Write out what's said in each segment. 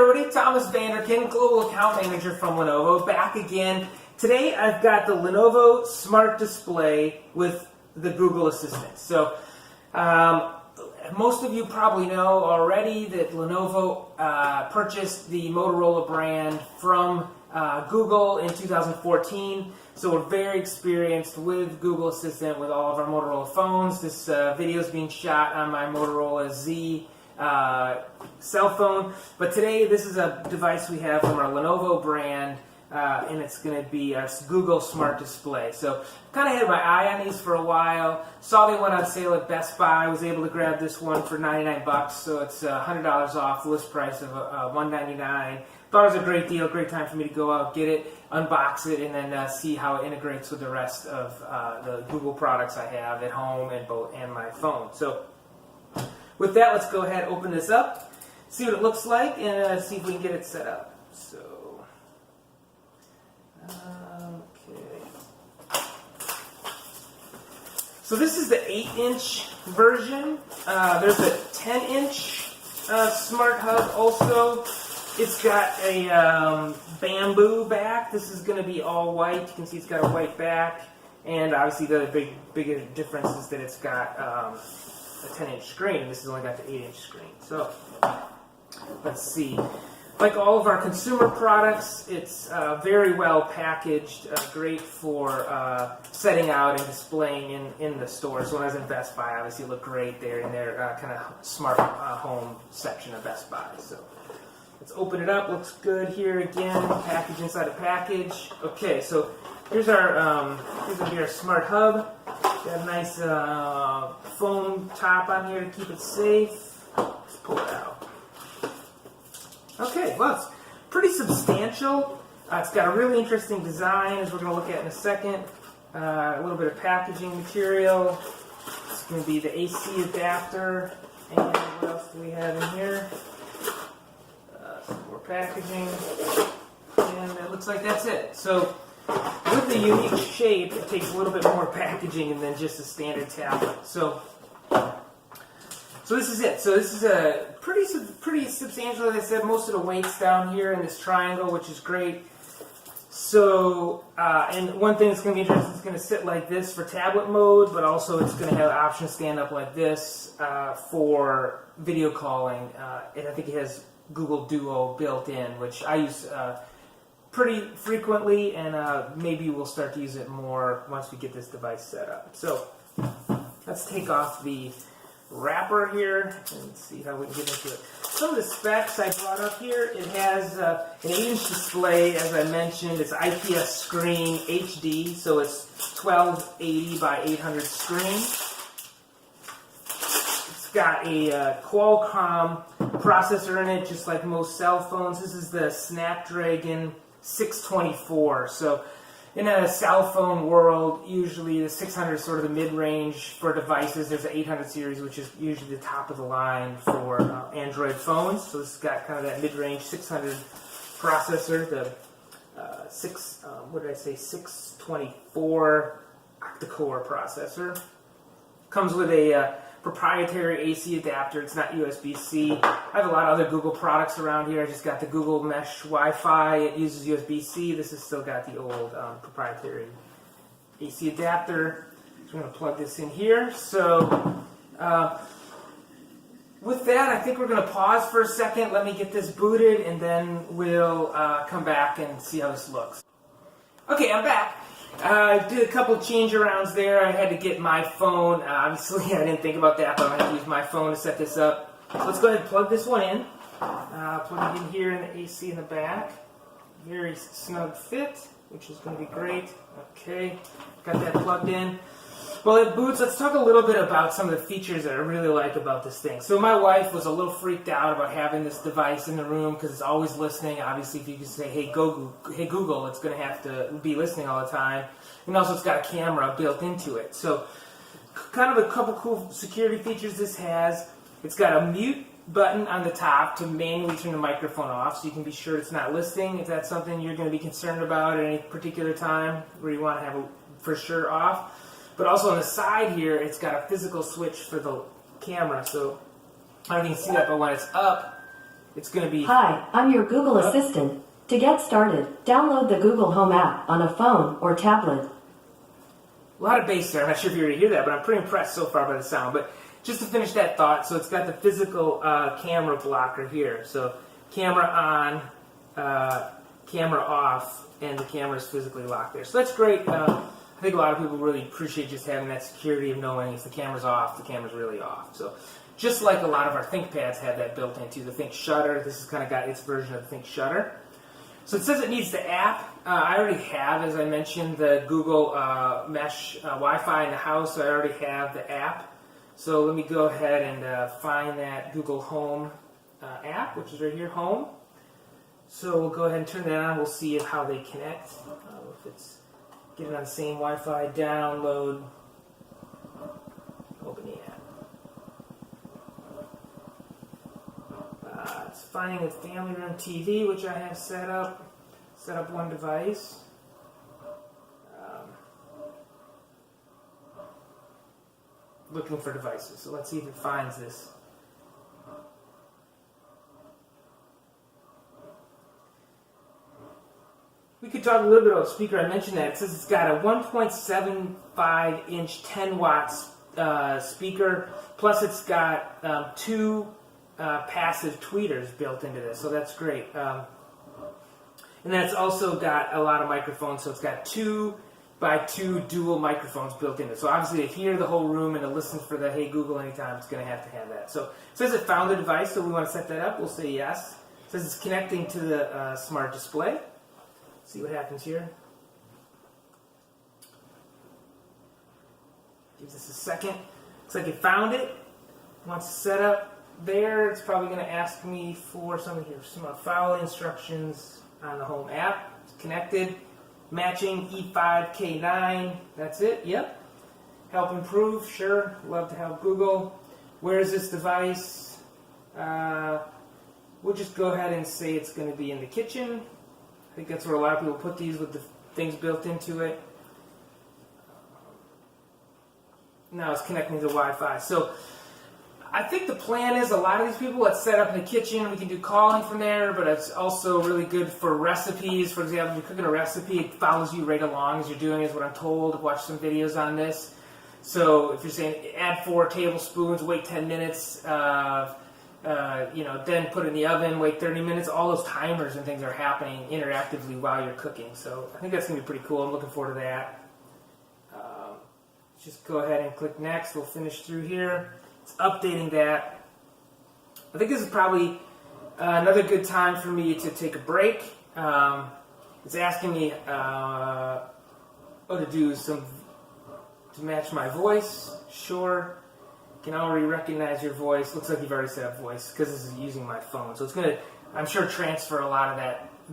everybody, Thomas Vanderkin, Global Account Manager from Lenovo, back again. Today I've got the Lenovo Smart Display with the Google Assistant. So most of you probably know already that Lenovo purchased the Motorola brand from Google in 2014. So we're very experienced with Google Assistant with all of our Motorola phones. This video is being shot on my Motorola Z cell phone, but today this is a device we have from our Lenovo brand, and it's going to be our Google Smart Display. So kind of had my eye on these for a while, saw they went on sale at Best Buy, was able to grab this one for 99 bucks, so it's $100 off, list price of $199. Thought it was a great deal, great time for me to go out, get it, unbox it, and then see how it integrates with the rest of the Google products I have at home and my phone. So with that, let's go ahead and open this up, see what it looks like, and see if we can get it set up. So, okay. So this is the 8-inch version. There's a 10-inch Smart Hub also. It's got a bamboo back. This is going to be all white. You can see it's got a white back, and obviously the bigger difference is that it's got a 10-inch screen. This has only got the 8-inch screen. So let's see. Like all of our consumer products, it's very well packaged, great for setting out and displaying in the store. So when I was in Best Buy, obviously it looked great there in their kind of smart home section of Best Buy. So let's open it up. Looks good here again. Package inside a package. Okay, so here's our here's gonna be our Smart Hub. Got a nice foam top on here to keep it safe. Let's pull it out. Okay, well, it's pretty substantial. It's got a really interesting design, as we're going to look at in a second. A little bit of packaging material. It's going to be the AC adapter. And what else do we have in here? Some more packaging. And it looks like that's it. So with the unique shape, it takes a little bit more packaging than just a standard tablet. So this is it. So this is a pretty substantial. As I said, most of the weight's down here in this triangle, which is great. So, and one thing that's going to be interesting, it's going to sit like this for tablet mode, but also it's going to have the option to stand up like this for video calling. And I think it has Google Duo built in, which I use pretty frequently, and maybe we'll start to use it more once we get this device set up. So let's take off the wrapper here and see how we can get into it. Some of the specs I brought up here, it has an 8-inch display, as I mentioned. It's IPS screen HD, so it's 1280 by 800 screen. It's got a Qualcomm processor in it, just like most cell phones. This is the Snapdragon 624. So in a cell phone world, usually the 600 is sort of the mid-range for devices. There's the 800 series, which is usually the top of the line for Android phones. So this has got kind of that mid-range 600 processor, the 624 octa-core processor. Comes with a proprietary AC adapter. It's not USB-C. I have a lot of other Google products around here. I just got the Google Mesh Wi-Fi. It uses USB-C. This has still got the old proprietary AC adapter. So I'm going to plug this in here. So with that, I think we're going to pause for a second. Let me get this booted, and then we'll come back and see how this looks. Okay, I'm back. I did a couple change arounds there. I had to get my phone. Obviously, I didn't think about that, but I'm going to use my phone to set this up. Let's go ahead and plug this one in. Plug it in here in the AC in the back. Very snug fit, which is going to be great. Okay, got that plugged in. Well, it boots. Let's talk a little bit about some of the features that I really like about this thing. So my wife was a little freaked out about having this device in the room because it's always listening. Obviously, if you can say, hey Google, it's going to have to be listening all the time. And also it's got a camera built into it. So kind of a couple cool security features this has. It's got a mute button on the top to manually turn the microphone off, so you can be sure it's not listening if that's something you're going to be concerned about at any particular time where you want to have it for sure off. But also on the side here, it's got a physical switch for the camera. So I don't know if you can see that, but when it's up, it's going to be... Hi, I'm your Google Assistant. To get started, download the Google Home app on a phone or tablet. A lot of bass there. I'm not sure if you already hear that, but I'm pretty impressed so far by the sound. But just to finish that thought, so it's got the physical camera blocker here. So camera on, camera off, and the camera is physically locked there. So that's great. I think a lot of people really appreciate just having that security of knowing if the camera's off, the camera's really off. So just like a lot of our ThinkPads have that built into the Think Shutter, this has kind of got its version of the Think Shutter. So it says it needs the app. I already have, as I mentioned, the Google Mesh Wi-Fi in the house, so I already have the app. So let me go ahead and find that Google Home app, which is right here, Home. So we'll go ahead and turn that on. We'll see how they connect. If it's getting on the same Wi-Fi, download, open the app. It's finding the family room TV, which I have set up. Set up one device. Looking for devices. So let's see if it finds this. We could talk a little bit about the speaker. I mentioned that. It says it's got a 1.75 inch 10 watts speaker, plus it's got two passive tweeters built into this, so that's great. And then it's also got a lot of microphones, so it's got 2x2 dual microphones built into it. So obviously to hear the whole room and to listen for the Hey Google anytime, it's going to have that. So it says it found the device, so we want to set that up. We'll say yes. It says it's connecting to the smart display. See what happens here. Gives us a second. Looks like it found it. Once it's set up there, it's probably going to ask me for some follow instructions on the Home app. It's connected. Matching E5K9. That's it. Yep. Help improve. Sure. Love to help Google. Where is this device? We'll just go ahead and say it's going to be in the kitchen. I think that's where a lot of people put these with the things built into it. Now it's connecting to Wi-Fi. So I think the plan is a lot of these people, let's set up in the kitchen. We can do calling from there, but it's also really good for recipes. For example, if you're cooking a recipe, it follows you right along as you're doing, is what I'm told. Watch some videos on this. So if you're saying add 4 tablespoons, wait 10 minutes, then put it in the oven, wait 30 minutes, all those timers and things are happening interactively while you're cooking. So I think that's going to be pretty cool. I'm looking forward to that. Just go ahead and click next. We'll finish through here. It's updating that. I think this is probably another good time for me to take a break. It's asking me to do some to match my voice. Sure. Can already recognize your voice. Looks like you've already set up voice because this is using my phone. So it's going to, I'm sure, transfer a lot of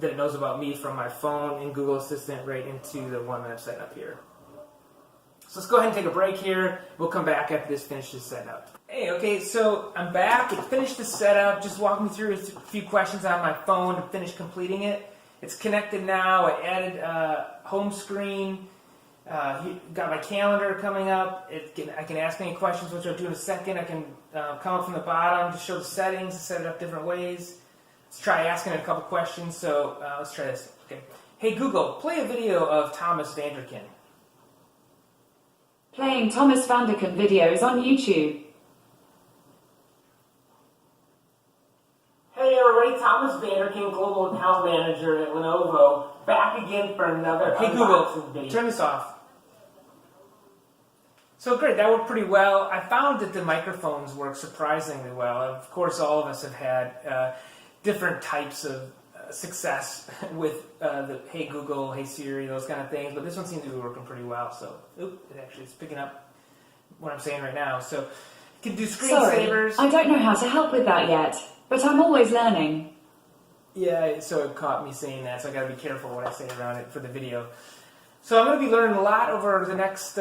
that it knows about me from my phone and Google Assistant right into the one that I've set up here. So let's go ahead and take a break here. We'll come back after this finishes setup. Hey, okay, so I'm back. It finished the setup. Just walk me through a few questions on my phone to finish completing it. It's connected now. I added home screen. Got my calendar coming up. I can ask any questions, which I'll do in a second. I can come up from the bottom to show the settings and set it up different ways. Let's try asking a couple questions. So let's try this. Okay. Hey Google, play a video of Thomas Vanderkin. Playing Thomas Vanderkin videos on YouTube. Hey everybody, Thomas Vanderkin, Global Account Manager at Lenovo, back again for another Hey Google, turn this off. So great, that worked pretty well. I found that the microphones work surprisingly well. Of course, all of us have had different types of success with the Hey Google, Hey Siri, those kind of things, but this one seems to be working pretty well. So, it actually is picking up what I'm saying right now. So, you can do screensavers. Sorry, I don't know how to help with that yet, but I'm always learning. Yeah, so it caught me saying that, so I got to be careful what I say around it for the video. So I'm going to be learning a lot over the next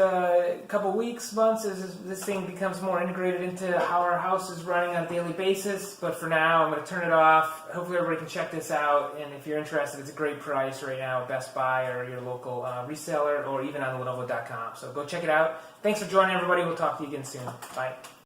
couple weeks, months, as this thing becomes more integrated into how our house is running on a daily basis. But for now, I'm going to turn it off. Hopefully everybody can check this out. And if you're interested, it's a great price right now at Best Buy or your local reseller or even on Lenovo.com. So go check it out. Thanks for joining, everybody. We'll talk to you again soon. Bye.